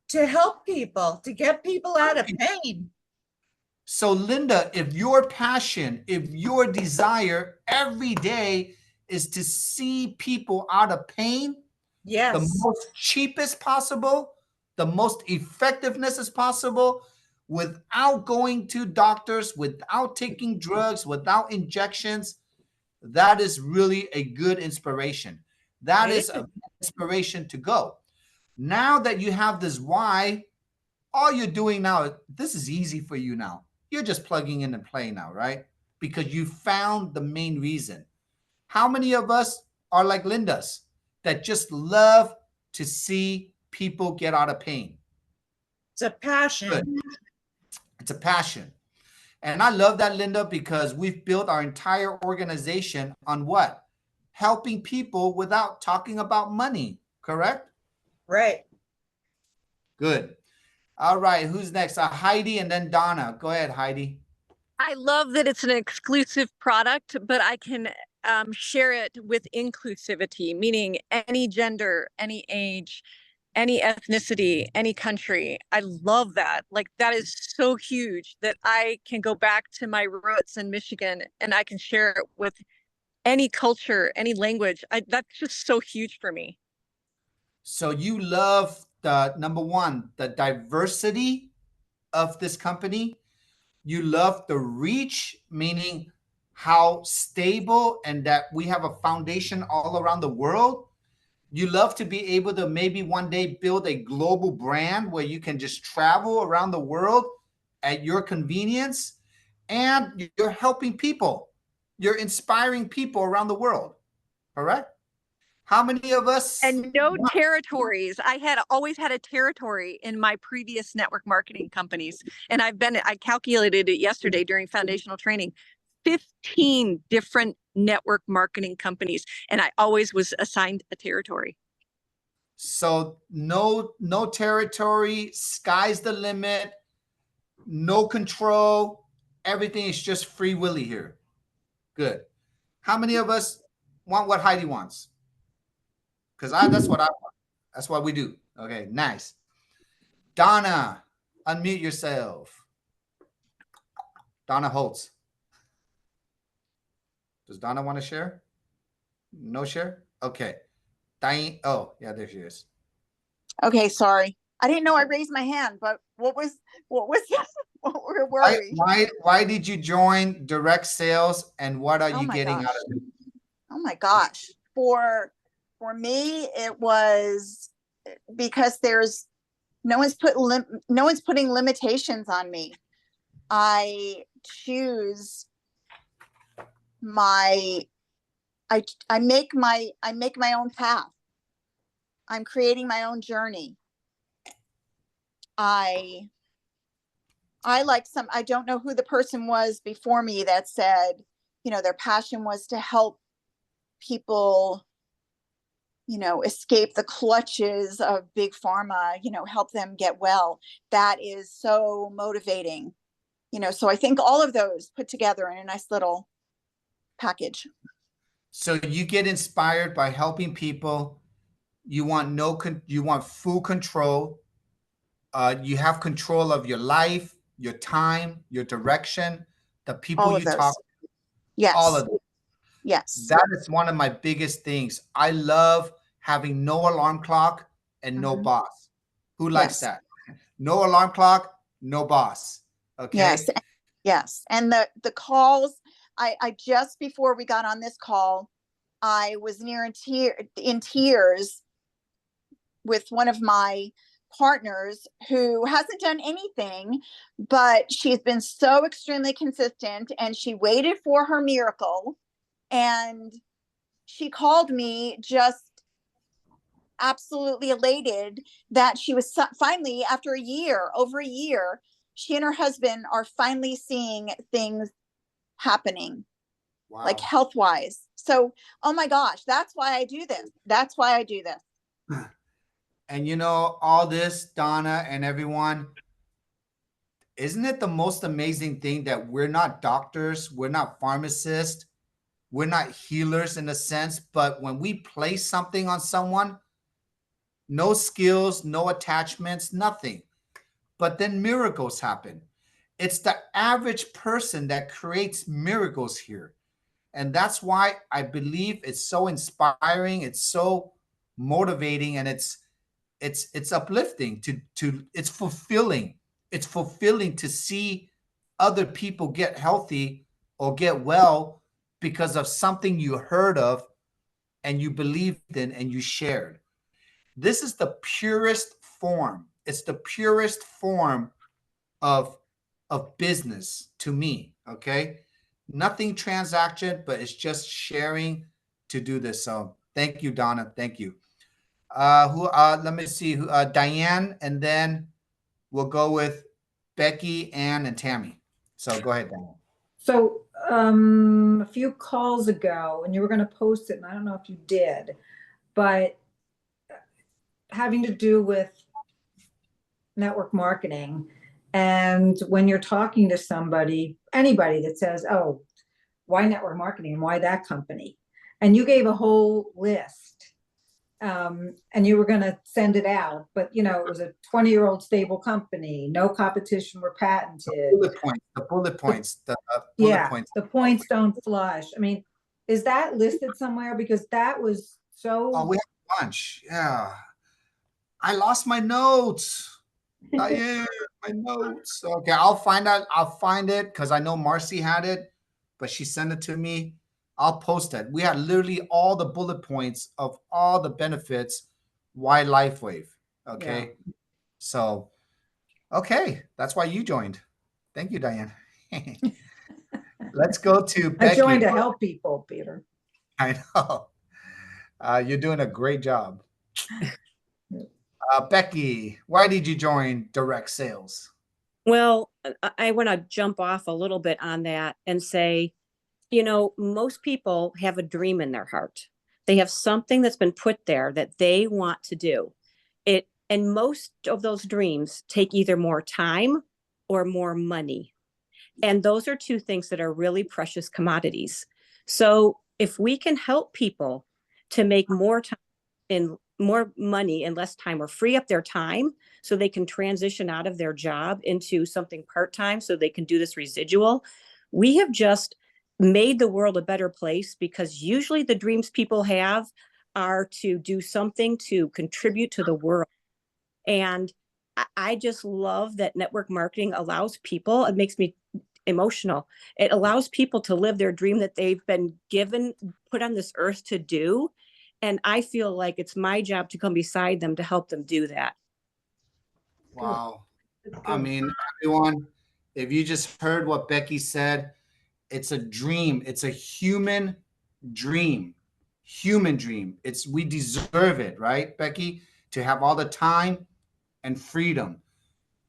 to help people, to get people out of pain. So, Linda, if your passion, if your desire every day is to see people out of pain, the Yes, most cheapest possible, the most effectiveness as possible, without going to doctors, without taking drugs, without injections, that is really a good inspiration. That It is an inspiration to go. Now that you have this why, all you're doing now, this is easy for you now. You're just plugging in and playing now, right? Because you found the main reason. How many of us are like Linda's that just love to see people get out of pain? it's a passion. Good. It's a passion. And I love that, Linda, because we've built our entire organization on what? Helping people without talking about money, correct? Right. Good. All right, who's next? Heidi and then Donna. Go ahead, Heidi. I love that it's an exclusive product, but I can share it with inclusivity, meaning any gender, any age, any ethnicity, any country. I love that. Like, that is so huge that I can go back to my roots in Michigan and I can share it with any culture, any language. That's just so huge for me. So you love the number one, the diversity of this company. You love the reach, meaning how stable and that we have a foundation all around the world. You love to be able to maybe one day build a global brand where you can just travel around the world at your convenience, and you're helping people. You're inspiring people around the world. Correct? How many of us? And no territories. I had always had a territory in my previous network marketing companies. And I calculated it yesterday during foundational training, 15 different network marketing companies. And I always was assigned a territory. So no territory, sky's the limit, no control. Everything is just free willy here. Good. How many of us want what Heidi wants? Because that's what I want. That's what we do. Okay, nice. Donna, unmute yourself. Donna Holtz. Does Donna want to share? No share? Okay. Diane, oh, yeah, there she is. Okay, sorry. I didn't know I raised my hand, but what was that? Where were we? Why did you join direct sales and what are Oh you my getting gosh. out of it? Oh my gosh. For me, it was because no one's putting limitations on me. I choose I make my own path. I'm creating my own journey. I don't know who the person was before me that said, their passion was to help people, escape the clutches of big pharma, help them get well. That is so motivating, so I think all of those put together in a nice little package. So you get inspired by helping people. You want full control. You have control of your life, your time, your direction, the people you talk to. Yes. All of them. Yes. That is one of my biggest things. I love having no alarm clock and no boss. Who likes that? No alarm clock, no boss. Okay. Yes. Yes. And the calls, I just before we got on this call, I was in tears with one of my partners who hasn't done anything, but she's been so extremely consistent and she waited for her miracle. And she called me just absolutely elated that she was finally, after a year, over a year, she and her husband are finally seeing things happening, like Wow. health wise. So, oh my gosh, that's why I do this. That's why I do this. And you know, all this, Donna and everyone, isn't it the most amazing thing that we're not doctors, we're not pharmacists, we're not healers in a sense, but when we place something on someone, no skills, no attachments, nothing, but then miracles happen. It's the average person that creates miracles here. And that's why I believe it's so inspiring, it's so motivating, and it's uplifting to it's fulfilling. It's fulfilling to see other people get healthy or get well because of something you heard of and you believed in and you shared. This is the purest form. It's the purest form of business to me. Okay. Nothing transaction, but it's just sharing to do this. So thank you, Donna. Thank you. Let me see who, Diane, and then we'll go with Becky, Ann, and Tammy. So go ahead, Diane. So a few calls ago, and you were going to post it, and I don't know if you did, but having to do with network marketing. And when you're talking to somebody, anybody that says, oh, why network marketing and why that company? And you gave a whole list, and you were going to send it out, but you know, it was a 20-year-old stable company, no competition were patented. The bullet points. The points don't flush. I mean, is that listed somewhere? Because that was so. Oh, we have a bunch. Yeah. I lost my notes. Diane, my notes. Okay, I'll find out. I'll find it because I know Marcy had it, but she sent it to me. I'll post it. We had literally all the bullet points of all the benefits. Why LifeWave? Okay, yeah. So, okay, that's why you joined. Thank you, Diane. Let's go to Becky. I joined to help people, Peter. I know. You're doing a great job. Becky, why did you join direct sales? Well, I want to jump off a little bit on that and say, you know, most people have a dream in their heart. They have something that's been put there that they want to do. And most of those dreams take either more time or more money. And those are two things that are really precious commodities. So if we can help people to make more time and more money in less time, or free up their time so they can transition out of their job into something part-time so they can do this residual, we have just made the world a better place, because usually the dreams people have are to do something to contribute to the world. And I just love that network marketing allows people, it makes me emotional. It allows people to live their dream that they've been given, put on this earth to do. And I feel like it's my job to come beside them to help them do that. Wow. I mean, everyone, if you just heard what Becky said, it's a dream. It's a human dream. Human dream. We deserve it, right, Becky? To have all the time and freedom.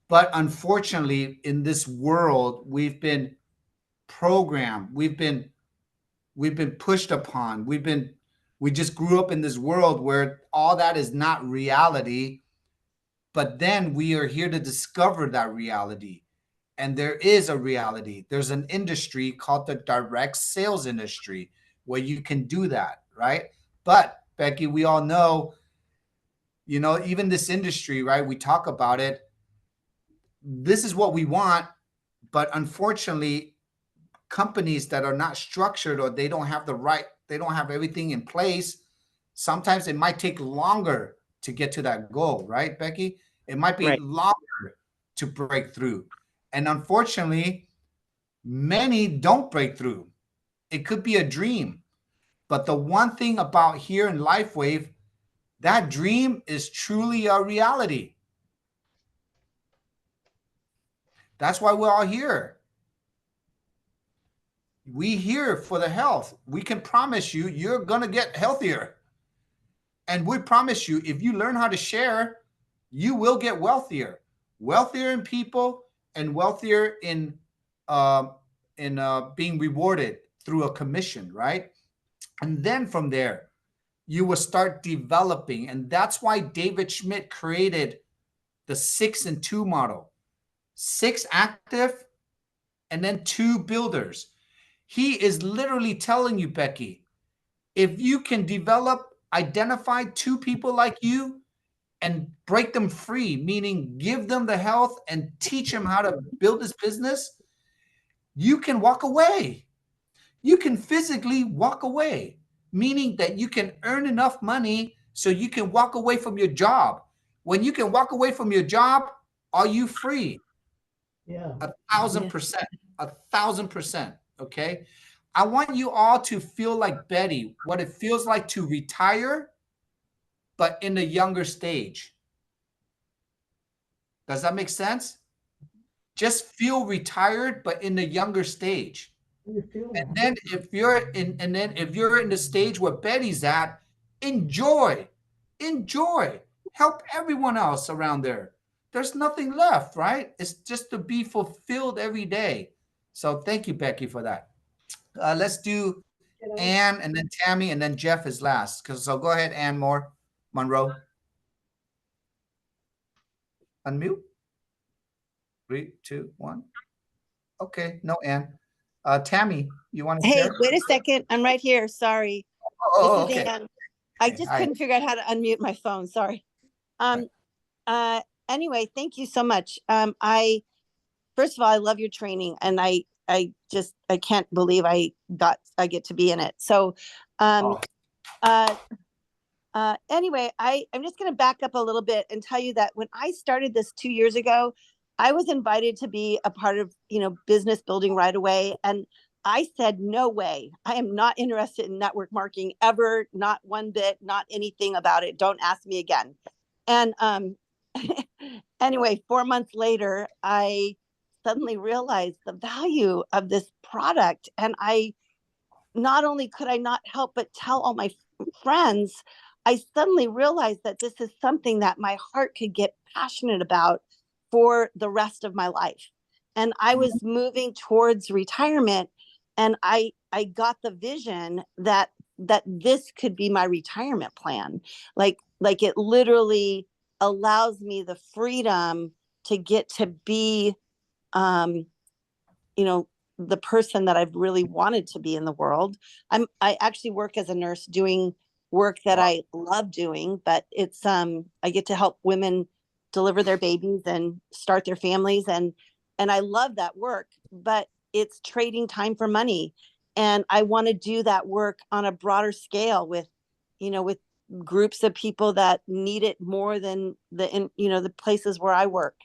But unfortunately, in this world, we've been programmed. We've been pushed upon. We just grew up in this world where all that is not reality. But then we are here to discover that reality. And there is a reality. There's an industry called the direct sales industry where you can do that, right? But Becky, we all know, you know, even this industry, right? We talk about it. This is what we want. But unfortunately, companies that are not structured, or they don't have the right, they don't have everything in place, sometimes it might take longer to get to that goal, right, Becky? It might be longer to break through. And unfortunately, many don't break through. It could be a dream. But the one thing about here in LifeWave, that dream is truly a reality. That's why we're all here. We here for the health. We can promise you, you're going to get healthier. And we promise you, if you learn how to share, you will get wealthier in people and wealthier in being rewarded through a commission, right? And then from there, you will start developing. And that's why David Schmidt created the 6 and 2 model. 6 active and then 2 builders. He is literally telling you, Becky, if you can identify 2 people like you and break them free, meaning give them the health and teach them how to build this business, you can walk away. You can physically walk away, meaning that you can earn enough money so you can walk away from your job. When you can walk away from your job, are you free? Yeah. 1,000%. 1,000%. Okay. I want you all to feel like Betty, what it feels like to retire, but in a younger stage. Does that make sense? Just feel retired, but in a younger stage. And then if you're in the stage where Betty's at, enjoy, help everyone else around there. There's nothing left, right? It's just to be fulfilled every day. So thank you, Becky, for that. Let's do Ann and then Tammy and then Jeff is last. So go ahead, Ann Monroe. Unmute. 3, 2, 1. Okay, no Ann. Tammy, you want to Hey, share? wait a second. I'm right here. Sorry. Oh, This is okay. Ann. I just Hi. couldn't figure out how to unmute my phone. Sorry. Anyway, thank you so much. First of all, I love your training, and I can't believe I get to be in it. So, anyway, I'm just going to back up a little bit and tell you that when I started this 2 years ago, I was invited to be a part of, business building right away. And I said, no way. I am not interested in network marketing ever. Not one bit, not anything about it. Don't ask me again. And anyway, 4 months later, I suddenly realized the value of this product. And not only could I not help but tell all my friends, I suddenly realized that this is something that my heart could get passionate about for the rest of my life. And I was moving towards retirement, and I got the vision that this could be my retirement plan. Like it literally allows me the freedom to get to be, the person that I've really wanted to be in the world. I actually work as a nurse doing work that I love doing, but it's, I get to help women deliver their babies and start their families. And I love that work, but it's trading time for money. And I want to do that work on a broader scale with groups of people that need it more than the places where I work.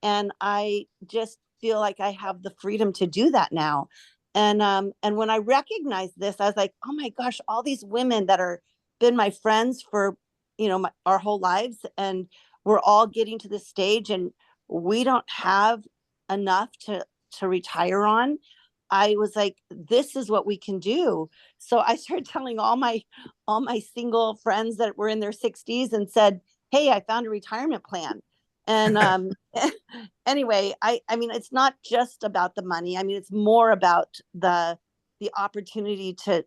And I just feel like I have the freedom to do that now. And when I recognized this, I was like, oh my gosh, all these women that are been my friends for, our whole lives, and we're all getting to this stage and we don't have enough to retire on. I was like, this is what we can do. So I started telling all my single friends that were in their 60s and said, hey, I found a retirement plan. And anyway, I mean, it's not just about the money. I mean, it's more about the opportunity to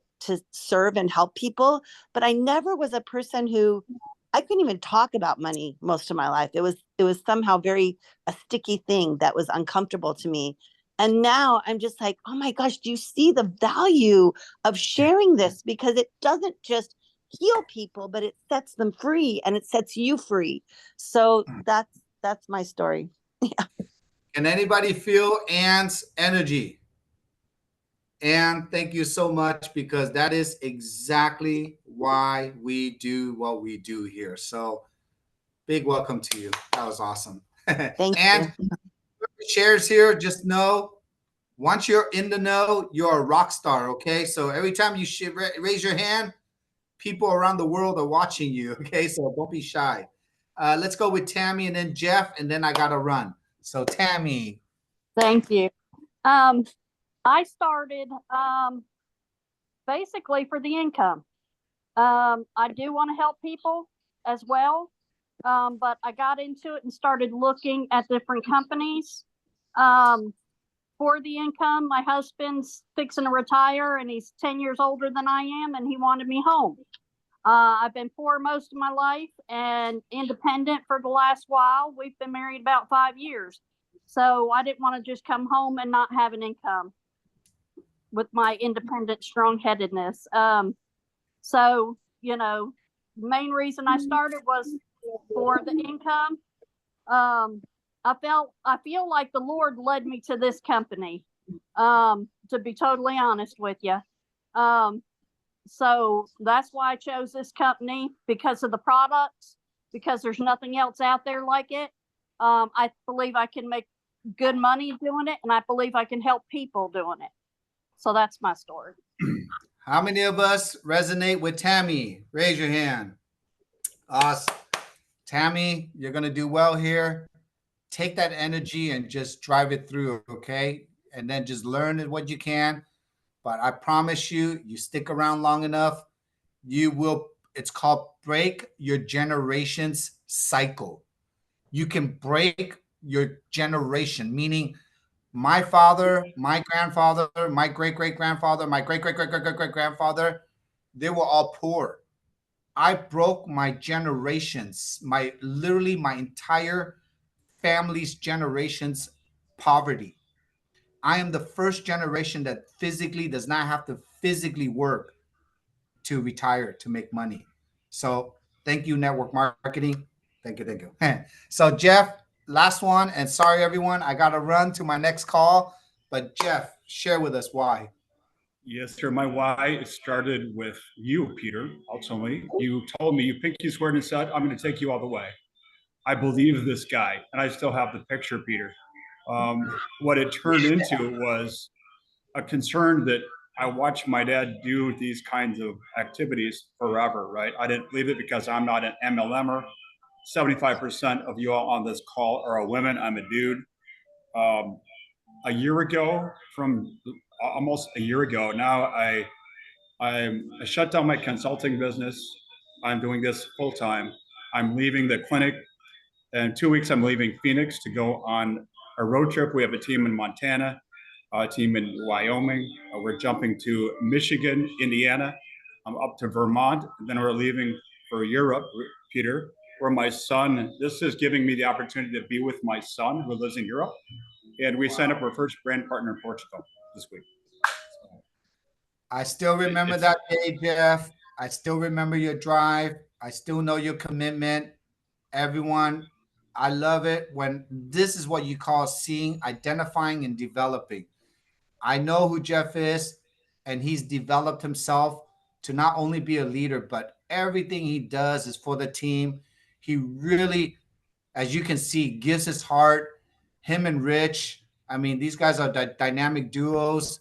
serve and help people. But I never was a person who, I couldn't even talk about money most of my life. It was somehow a sticky thing that was uncomfortable to me. And now I'm just like, oh my gosh, do you see the value of sharing this? Because it doesn't just heal people, but it sets them free, and it sets you free. So that's my story. Yeah. Can anybody feel Ann's energy? Ann, thank you so much, because that is exactly why we do what we do here. So big welcome to you. That was awesome. Thank and you. Shares here, just know, once you're in the know, you're a rock star, okay? So every time you raise your hand, people around the world are watching you, okay? So don't be shy. Let's go with Tammy and then Jeff, and then I got to run. So Tammy. Thank you. I started basically for the income. I do want to help people as well. But I got into it and started looking at different companies. For the income, my husband's fixing to retire and he's 10 years older than I am, and he wanted me home. I've been poor most of my life and independent for the last while. We've been married about 5 years. So I didn't want to just come home and not have an income with my independent strong-headedness. So, you know, main reason I started was for the income. I feel like the Lord led me to this company, to be totally honest with you. So that's why I chose this company, because of the products, because there's nothing else out there like it. I believe I can make good money doing it, and I believe I can help people doing it. So that's my story. How many of us resonate with Tammy? Raise your hand. Awesome. Tammy, you're going to do well here. Take that energy and just drive it through, okay? And then just learn what you can. But I promise you, you stick around long enough, you will, it's called break your generation's cycle. You can break your generation, meaning my father, my grandfather, my great-great-grandfather, my great-great-great-great-great-grandfather, they were all poor. I broke my generations, literally my entire family's generation's poverty. I am the first generation that physically does not have to physically work to retire, to make money. So thank you, network marketing. Thank you. So Jeff, last one, and sorry everyone, I got to run to my next call, but Jeff, share with us why. Yes, sir. My why started with you, Peter. Ultimately, you told me, you pinky sweared and said, I'm going to take you all the way. I believe this guy, and I still have the picture, Peter. What it turned into was a concern that I watched my dad do these kinds of activities forever, right? I didn't believe it because I'm not an MLMer. 75% of you all on this call are women. I'm a dude. A year ago, almost a year ago now, I shut down my consulting business. I'm doing this full time. I'm leaving the clinic. In 2 weeks, I'm leaving Phoenix to go on a road trip. We have a team in Montana, a team in Wyoming. We're jumping to Michigan, Indiana, up to Vermont. And then we're leaving for Europe, Peter, where my son, this is giving me the opportunity to be with my son who lives in Europe. And we signed up our first brand partner in Portugal this week. I still remember that day, Jeff. I still remember your drive. I still know your commitment. Everyone, I love it when this is what you call seeing, identifying, and developing. I know who Jeff is, and he's developed himself to not only be a leader, but everything he does is for the team. He really, as you can see, gives his heart. Him and Rich, I mean, these guys are dynamic duos.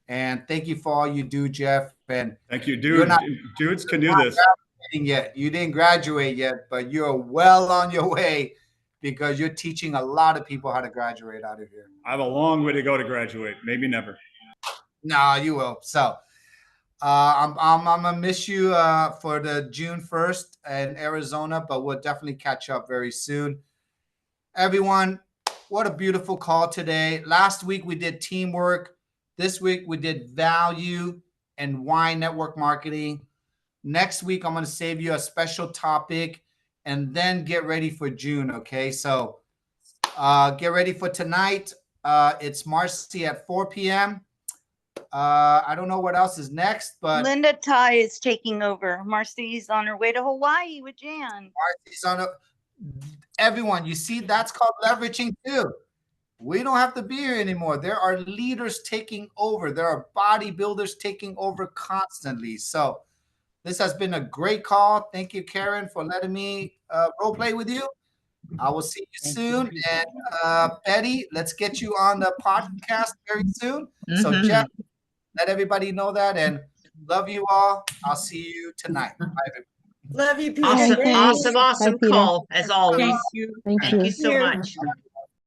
And thank you for all you do, Jeff. And thank you, dude. Dudes can do this. Yet. You didn't graduate yet, but you're well on your way because you're teaching a lot of people how to graduate out of here. I have a long way to go to graduate. Maybe never. No, you will. So I'm gonna miss you for the June 1st in Arizona, but we'll definitely catch up very soon. Everyone, what a beautiful call today. Last week we did teamwork. This week we did value and why network marketing. Next week I'm going to save you a special topic and then get ready for June. Okay, so get ready for tonight. It's Marcy at 4 p.m. I don't know what else is next, but Linda Ty is taking over. Marcy's on her way to Hawaii with Jan. Marcy's on everyone, you see, that's called leveraging too. We don't have to be here anymore. There are leaders taking over. There are bodybuilders taking over constantly. So this has been a great call. Thank you, Karen, for letting me role play with you. I will see you soon. And Betty, let's get you on the podcast very soon. So Jeff, let everybody know that, and love you all. I'll see you tonight. Bye, everybody. Love you, Peter. Awesome Thanks. call as always. Thank you. Thank you so much.